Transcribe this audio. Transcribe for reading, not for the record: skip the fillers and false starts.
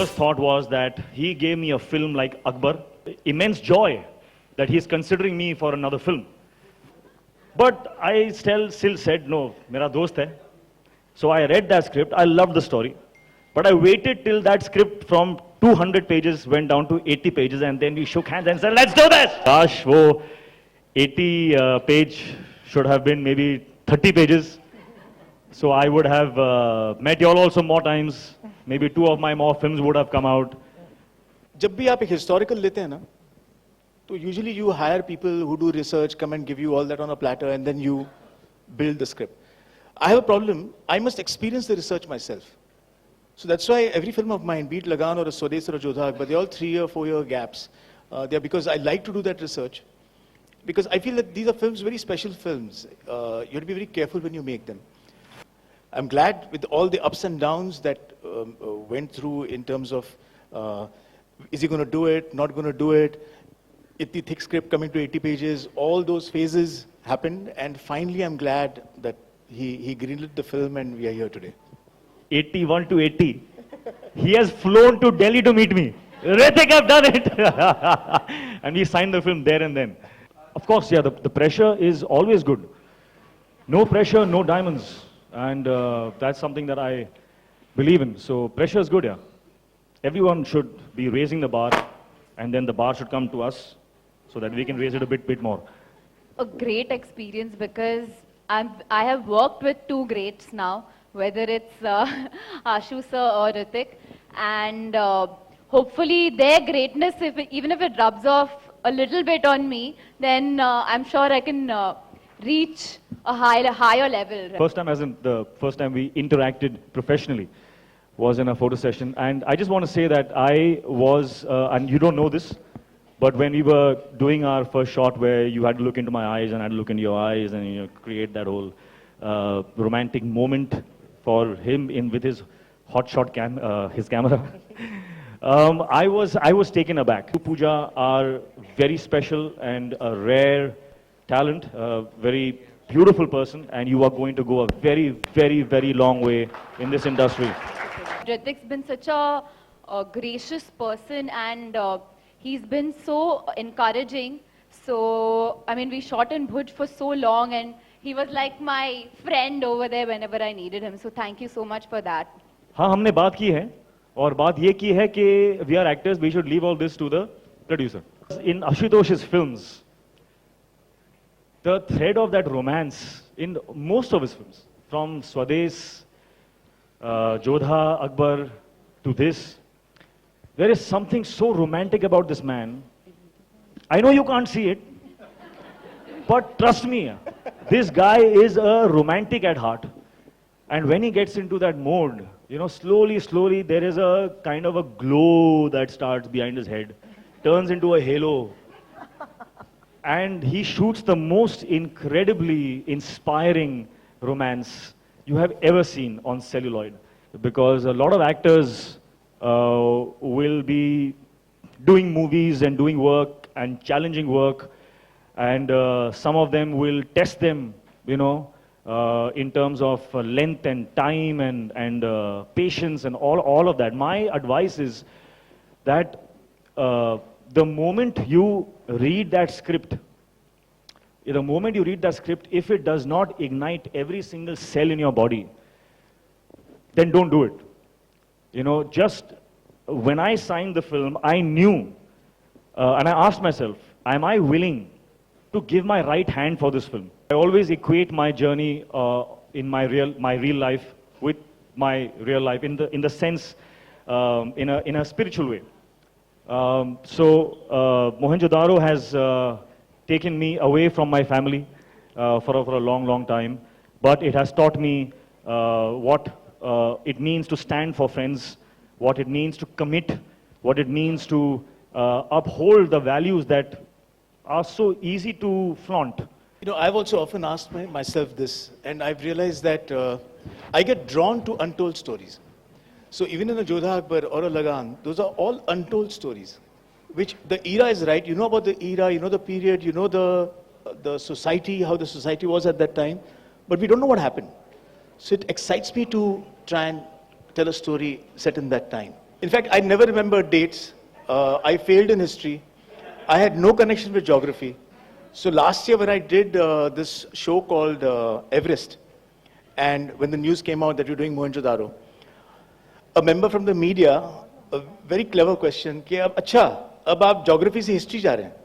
first thought was that he gave me a film like Akbar. Immense joy that he's considering me for another film. But I still said, no, mera dost hai. So I read that script. I loved the story. But I waited till that script from 200 pages went down to 80 pages, and then we shook hands and said, let's do this! Gosh, wo 80 page should have been maybe 30 pages. So I would have met you all also more times. Maybe 2 of my more films would have come out. जब भी आप एक historical लेते हैं ना, तो usually you hire people who do research, come and give you all that on a platter, and then you build the script. I have a problem. I must experience the research myself. So that's why every film of mine, be it Lagan or a Swades or a Jodha, but they're all 3-year, 4-year gaps. They're because I like to do that research. Because I feel that these are films, very special films. You have to be very careful when you make them. I'm glad with all the ups and downs that went through in terms of, is he going to do it, not going to do it, itty thick script coming to 80 pages, all those phases happened, and finally I'm glad that he greenlit the film and we are here today. 81 to 80. He has flown to Delhi to meet me. Hrithik, I've done it. And we signed the film there and then. Of course, yeah, the pressure is always good. No pressure, no diamonds. And that's something that I believe in. So pressure is good, yeah. Everyone should be raising the bar, and then the bar should come to us so that we can raise it a bit more. A great experience, because I have worked with 2 greats now, whether it's Ashu sir or Hrithik, and hopefully their greatness, even if it rubs off a little bit on me, then I'm sure I can reach a higher level. First time, as in the first time we interacted professionally, was in a photo session, and I just want to say that I was, and you don't know this, but when we were doing our first shot where you had to look into my eyes and I had to look into your eyes and create that whole romantic moment for him with his hot shot his camera, I was taken aback. Pooja are very special and a rare talent, a very beautiful person, and you are going to go a very, very, very long way in this industry. Hrithik's been such a gracious person, and he's been so encouraging. So, I mean, we shot in Bhuj for so long, and he was like my friend over there whenever I needed him. So thank you so much for that. हाँ, हमने बात की है, और बात ये की है कि we are actors, we should leave all this to the producer. In Ashutosh's films, the thread of that romance in most of his films, from Swades, Jodha, Akbar, to this, there is something so romantic about this man. I know you can't see it, but trust me, this guy is a romantic at heart. And when he gets into that mode, slowly, there is a kind of a glow that starts behind his head, turns into a halo. And he shoots the most incredibly inspiring romance you have ever seen on celluloid. Because a lot of actors will be doing movies and doing work and challenging work, and some of them will test them, in terms of length and time and patience and all of that. My advice is that the moment you read that script, if it does not ignite every single cell in your body, then don't do it. Just when I signed the film, I knew, and I asked myself, am I willing to give my right hand for this film? I always equate my journey in my real life with my real life in the sense, in a spiritual way. So Mohenjo Daro has taken me away from my family for a long time, but it has taught me what it means to stand for friends, what it means to commit, what it means to uphold the values that are so easy to flaunt. I've also often asked myself this, and I've realized that I get drawn to untold stories. So even in a Jodha Akbar or a Lagan, those are all untold stories, which the era is right. You know about the era, you know the period, you know the society, how the society was at that time, but we don't know what happened. So it excites me to try and tell a story set in that time. In fact, I never remember dates. I failed in history. I had no connection with geography. So last year when I did this show called Everest, and when the news came out that you're doing Mohenjo Daro, a member from the media, a very clever question, कि अब अच्छा, अब आप geography से history जा रहे हैं.